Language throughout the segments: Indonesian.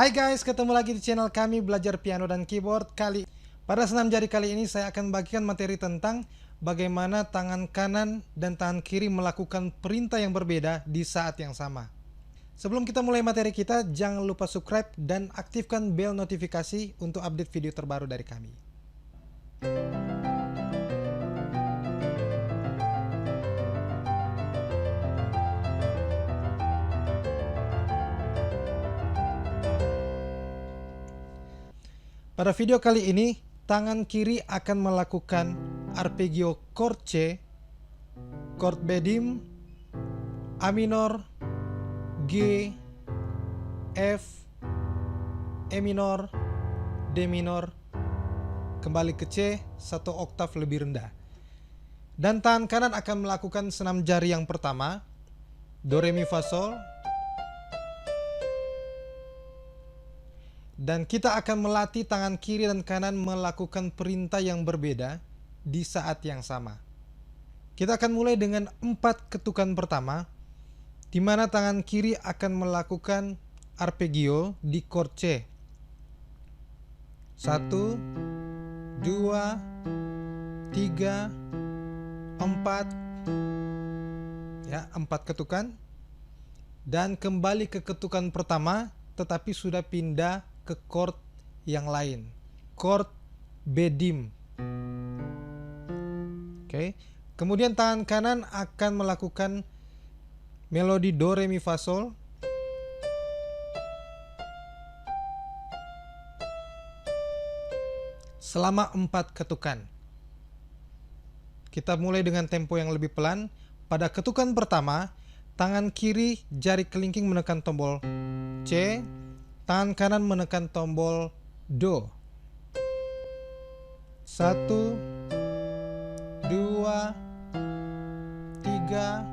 Hai guys, ketemu lagi di channel kami Belajar Piano dan Keyboard. Pada senam jari kali ini saya akan bagikan materi tentang bagaimana tangan kanan dan tangan kiri melakukan perintah yang berbeda di saat yang sama. Sebelum kita mulai materi kita, jangan lupa subscribe dan aktifkan bel notifikasi untuk update video terbaru dari kami. Pada video kali ini, tangan kiri akan melakukan arpeggio chord C, chord B dim, A minor, G, F, E minor, D minor, kembali ke C, satu oktav lebih rendah. Dan tangan kanan akan melakukan senam jari yang pertama, Do, Re, Mi, Fa, Sol. Dan kita akan melatih tangan kiri dan kanan melakukan perintah yang berbeda di saat yang sama. Kita akan mulai dengan 4 ketukan pertama, di mana tangan kiri akan melakukan arpeggio di chord C. 1, 2, 3, 4. Ya, 4 ketukan. Dan kembali ke ketukan pertama, tetapi sudah pindah ke chord yang lain, chord B dim. Oke. Kemudian tangan kanan akan melakukan melodi Do, Re, Mi, Fa, Sol. Selama 4 ketukan. Kita mulai dengan tempo yang lebih pelan. Pada ketukan pertama, tangan kiri jari kelingking menekan tombol C, tangan kanan menekan tombol Do. 1, 2, 3,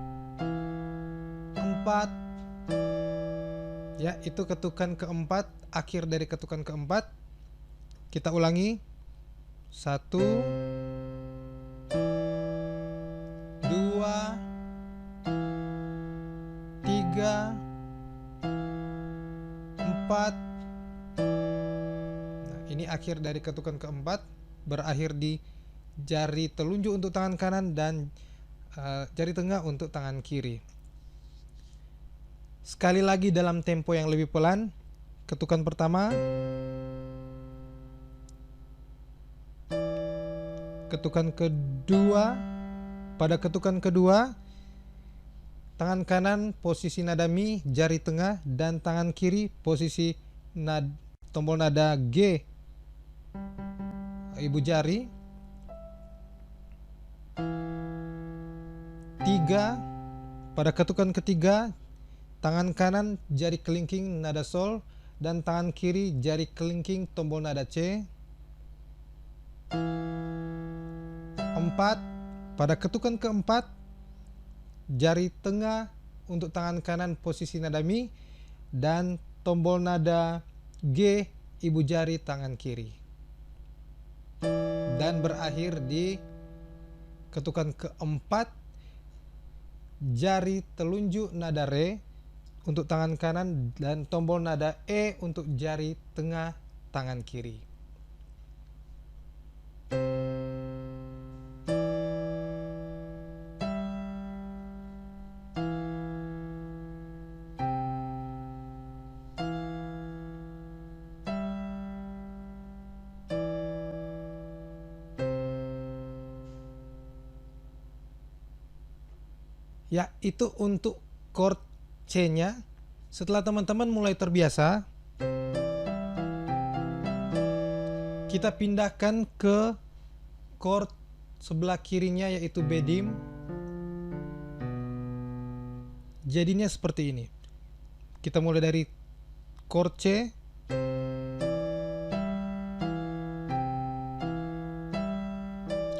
4. Ya, itu ketukan keempat, akhir dari ketukan keempat. Kita ulangi. 1, 2, 3, 4. Nah, ini akhir dari ketukan keempat, berakhir di jari telunjuk untuk tangan kanan dan jari tengah untuk tangan kiri. Sekali lagi dalam tempo yang lebih pelan. Ketukan pertama, ketukan kedua. Pada ketukan kedua, tangan kanan posisi nada Mi, jari tengah, dan tangan kiri posisi tombol nada G, ibu jari. 3. Pada ketukan ketiga, tangan kanan jari kelingking nada Sol dan tangan kiri jari kelingking tombol nada C. 4. Pada ketukan keempat, jari tengah untuk tangan kanan posisi nada Mi dan tombol nada G, ibu jari tangan kiri. Dan berakhir di ketukan keempat, jari telunjuk nada Re untuk tangan kanan dan tombol nada E untuk jari tengah tangan kiri. Ya, itu untuk chord C-nya. Setelah teman-teman mulai terbiasa, kita pindahkan ke chord sebelah kirinya, yaitu B dim. Jadinya seperti ini. Kita mulai dari chord C.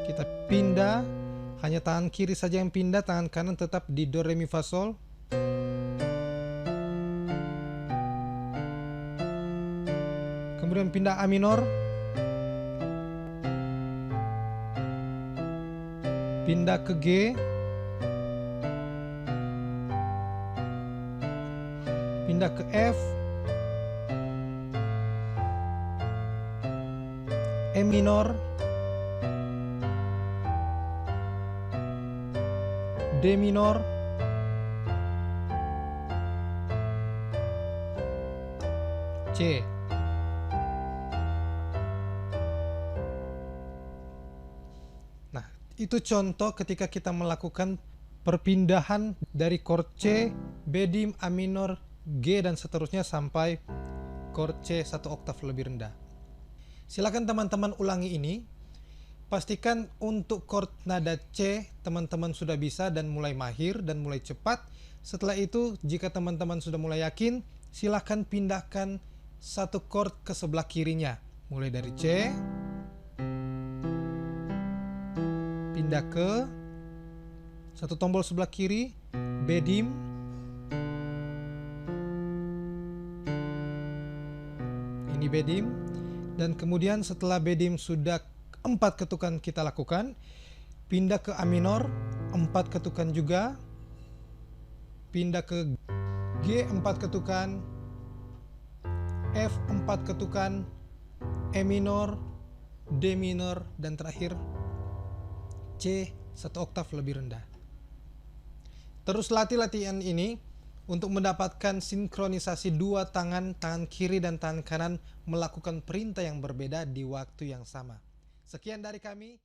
Kita pindah. Hanya tangan kiri saja yang pindah, tangan kanan tetap di Do, Re, Mi, Fa, Sol. Kemudian pindah A minor. Pindah ke G. Pindah ke F. E minor, D minor, C. Nah, itu contoh ketika kita melakukan perpindahan dari chord C, B dim, A minor, G dan seterusnya sampai chord C satu oktav lebih rendah. Silakan teman-teman ulangi ini. Pastikan untuk chord nada C teman-teman sudah bisa dan mulai mahir dan mulai cepat. Setelah itu, jika teman-teman sudah mulai yakin, silakan pindahkan satu chord ke sebelah kirinya. Mulai dari C, pindah ke satu tombol sebelah kiri, B dim, ini B dim, dan kemudian setelah B dim sudah 4 ketukan kita lakukan, pindah ke A minor, 4 ketukan juga, pindah ke G 4 ketukan, F 4 ketukan, E minor, D minor, dan terakhir C satu oktav lebih rendah. Terus latih latihan ini untuk mendapatkan sinkronisasi dua tangan kiri dan tangan kanan melakukan perintah yang berbeda di waktu yang sama. Sekian dari kami.